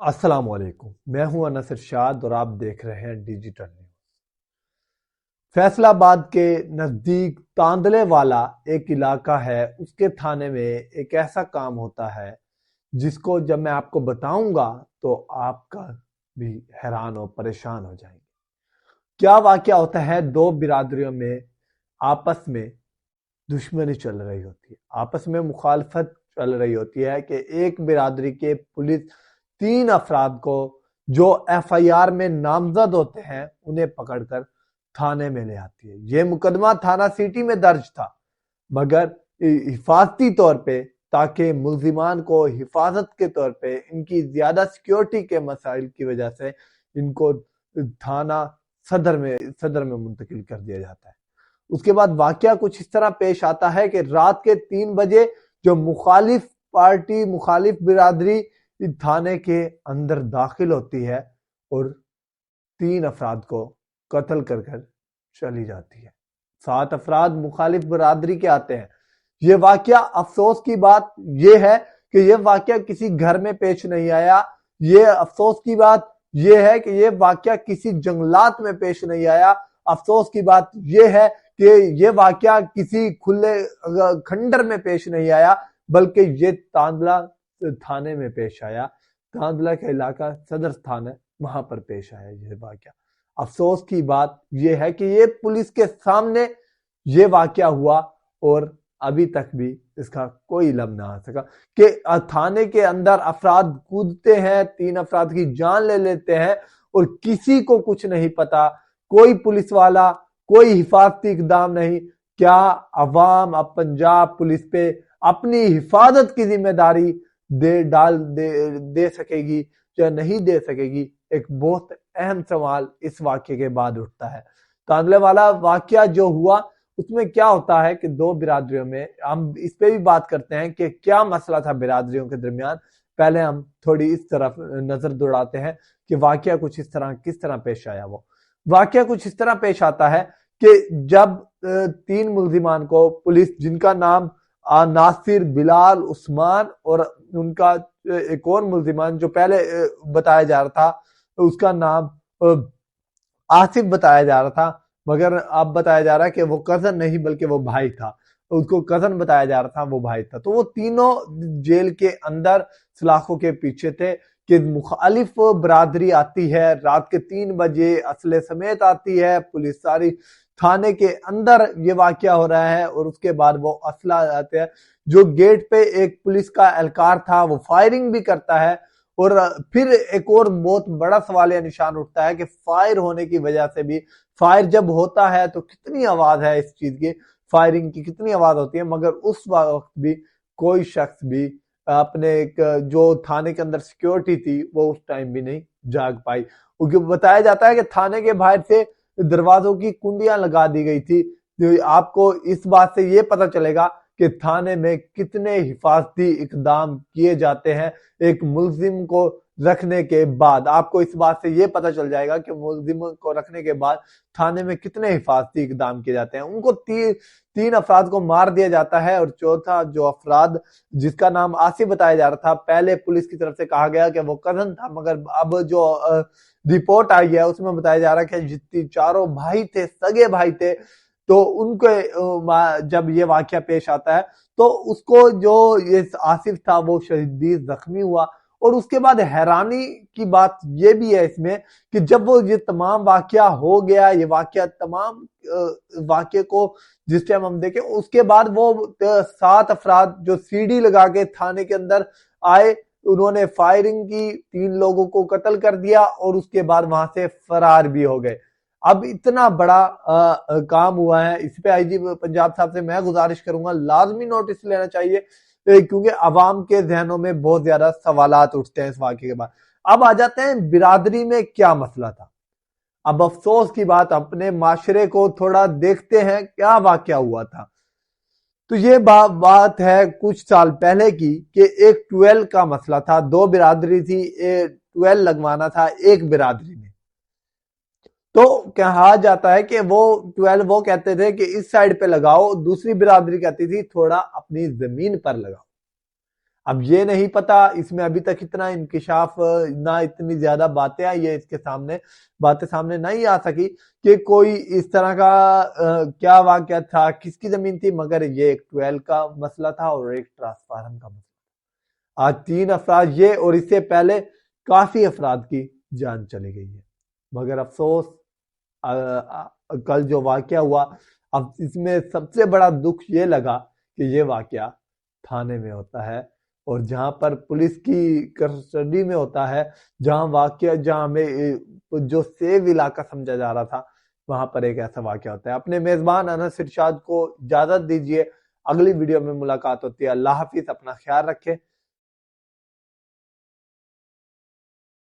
السلام علیکم، میں ہوں انس ارشاد اور آپ دیکھ رہے ہیں ڈیجیٹل نیوز۔ فیصل آباد کے نزدیک تاندلے والا ایک علاقہ ہے، اس کے تھانے میں ایک ایسا کام ہوتا ہے جس کو جب میں آپ کو بتاؤں گا تو آپ کا بھی حیران اور پریشان ہو جائیں گے۔ کیا واقعہ ہوتا ہے؟ دو برادریوں میں آپس میں دشمنی چل رہی ہوتی ہے، آپس میں مخالفت چل رہی ہوتی ہے کہ ایک برادری کے پولیس 3 افراد کو جو ایف آئی آر میں نامزد ہوتے ہیں انہیں پکڑ کر تھانے میں لے آتی ہے۔ یہ مقدمہ تھانہ سٹی میں درج تھا، مگر حفاظتی طور پہ تاکہ ملزمان کو حفاظت کے طور پہ ان کی زیادہ سیکیورٹی کے مسائل کی وجہ سے ان کو تھانہ صدر میں منتقل کر دیا جاتا ہے۔ اس کے بعد واقعہ کچھ اس طرح پیش آتا ہے کہ رات کے 3 بجے جو مخالف پارٹی، مخالف برادری تھانے کے اندر داخل ہوتی ہے اور 3 افراد کو قتل کر چلی جاتی ہے۔ 7 افراد مخالف برادری کے آتے ہیں۔ یہ واقعہ افسوس کی بات یہ ہے کہ یہ واقعہ کسی گھر میں پیش نہیں آیا۔ یہ افسوس کی بات یہ ہے کہ یہ واقعہ کسی جنگلات میں پیش نہیں آیا۔ افسوس کی بات یہ ہے کہ یہ واقعہ کسی کھلے کھنڈر میں پیش نہیں آیا، بلکہ یہ تاندلہ تھانے میں پیش آیا۔ تاندلہ کا علاقہ صدر تھانہ، وہاں پر پیش آیا یہ واقعہ۔ افسوس کی بات یہ ہے کہ یہ پولیس کے سامنے یہ واقعہ ہوا اور ابھی تک بھی اس کا کوئی علم نہ آ سکا کہ تھانے کے اندر افراد کودتے ہیں، 3 افراد کی جان لے لیتے ہیں اور کسی کو کچھ نہیں پتا، کوئی پولیس والا، کوئی حفاظتی اقدام نہیں۔ کیا عوام اب پنجاب پولیس پہ اپنی حفاظت کی ذمہ داری دے سکے گی یا نہیں دے سکے گی؟ ایک بہت اہم سوال اس واقعے کے بعد اٹھتا ہے۔ تاندلے والا واقعہ جو ہوا اس میں کیا ہوتا ہے کہ 2 برادریوں میں، ہم اس پہ بھی بات کرتے ہیں کہ کیا مسئلہ تھا برادریوں کے درمیان۔ پہلے ہم تھوڑی اس طرف نظر دوڑاتے ہیں کہ واقعہ کچھ اس طرح کس طرح پیش آیا۔ وہ واقعہ کچھ اس طرح پیش آتا ہے کہ جب 3 ملزمان کو پولیس، جن کا نام ناصر، بلال، عثمان اور ان کا ایک اور ملزمان جو پہلے بتایا جا رہا تھا اس کا نام آصف بتایا جا رہا تھا، مگر اب بتایا جا رہا ہے کہ وہ کزن نہیں بلکہ وہ بھائی تھا، اس کو کزن بتایا جا رہا تھا، وہ بھائی تھا۔ تو وہ تینوں جیل کے اندر سلاخوں کے پیچھے تھے کہ مخالف برادری آتی ہے رات کے 3 بجے اسلحے سمیت آتی ہے، پولیس ساری تھانے کے اندر یہ واقعہ ہو رہا ہے اور اس کے بعد وہ اسلحہ آتے ہیں۔ جو گیٹ پہ ایک پولیس کا اہلکار تھا وہ فائرنگ بھی کرتا ہے، اور پھر ایک اور بہت بڑا سوالیہ نشان اٹھتا ہے کہ فائر ہونے کی وجہ سے بھی، فائر جب ہوتا ہے تو کتنی آواز ہے اس چیز کی، فائرنگ کی کتنی آواز ہوتی ہے، مگر اس وقت بھی کوئی شخص بھی اپنے جو تھانے کے اندر سیکیورٹی تھی وہ اس ٹائم بھی نہیں جاگ پائی۔ بتایا جاتا ہے کہ تھانے کے باہر سے دروازوں کی کنڈیاں لگا دی گئی تھی۔ آپ کو اس بات سے یہ پتہ چلے گا کہ تھانے میں کتنے حفاظتی اقدام کیے جاتے ہیں ایک ملزم کو رکھنے کے بعد۔ آپ کو اس بات سے یہ پتہ چل جائے گا کہ ملزم کو رکھنے کے بعد تھانے میں کتنے حفاظتی اقدام کیے جاتے ہیں۔ ان کو 3 افراد کو مار دیا جاتا ہے، اور چوتھا جو افراد جس کا نام آصف بتایا جا رہا تھا، پہلے پولیس کی طرف سے کہا گیا کہ وہ کزن تھا، مگر اب جو رپورٹ آئی ہے اس میں بتایا جا رہا ہے کہ جتنی 4 بھائی تھے، سگے بھائی تھے، تو ان کے جب یہ واقعہ پیش آتا ہے تو اس کو جو یہ آصف تھا وہ شدید زخمی ہوا۔ اور اس کے بعد حیرانی کی بات یہ بھی ہے اس میں کہ جب وہ یہ تمام واقعہ ہو گیا، یہ واقعہ تمام واقعے کو جس ٹائم ہم دیکھیں، اس کے بعد وہ 7 افراد جو سی ڈی لگا کے تھانے کے اندر آئے، انہوں نے فائرنگ کی، 3 لوگوں کو قتل کر دیا اور اس کے بعد وہاں سے فرار بھی ہو گئے۔ اب اتنا بڑا کام ہوا ہے، اس پہ آئی جی پنجاب صاحب سے میں گزارش کروں گا لازمی نوٹس لینا چاہیے، کیونکہ عوام کے ذہنوں میں بہت زیادہ سوالات اٹھتے ہیں اس واقعے کے بعد۔ اب آ جاتے ہیں برادری میں کیا مسئلہ تھا۔ اب افسوس کی بات، اپنے معاشرے کو تھوڑا دیکھتے ہیں کیا واقعہ ہوا تھا۔ تو یہ بات ہے کچھ سال پہلے کی کہ ایک ٹویل کا مسئلہ تھا، 2 برادری تھی، ٹویل لگوانا تھا ایک برادری میں۔ تو کہا جاتا ہے کہ وہ 12 وہ کہتے تھے کہ اس سائڈ پہ لگاؤ، دوسری برادری کہتی تھی تھوڑا اپنی زمین پر لگاؤ۔ اب یہ نہیں پتا، اس میں ابھی تک اتنا انکشاف نہ اتنی زیادہ باتیں آئی ہے اس کے سامنے، باتیں سامنے نہیں آ سکی کہ کوئی اس طرح کا کیا واقعہ تھا، کس کی زمین تھی، مگر یہ ایک ٹویل کا مسئلہ تھا اور ایک ٹرانسفارم کا مسئلہ۔ آج 3 افراد یہ اور اس سے پہلے کافی افراد کی جان چلی گئی ہے، مگر افسوس کل جو واقعہ ہوا، اب اس میں سب سے بڑا دکھ یہ لگا کہ یہ واقعہ تھانے میں ہوتا ہے، اور جہاں پر پولیس کی کسٹڈی میں ہوتا ہے، جہاں واقعہ جہاں ہمیں جو سیف علاقہ سمجھا جا رہا تھا، وہاں پر ایک ایسا واقعہ ہوتا ہے۔ اپنے میزبان انس ارشاد کو اجازت دیجیے، اگلی ویڈیو میں ملاقات ہوتی ہے۔ اللہ حافظ، اپنا خیال رکھیں۔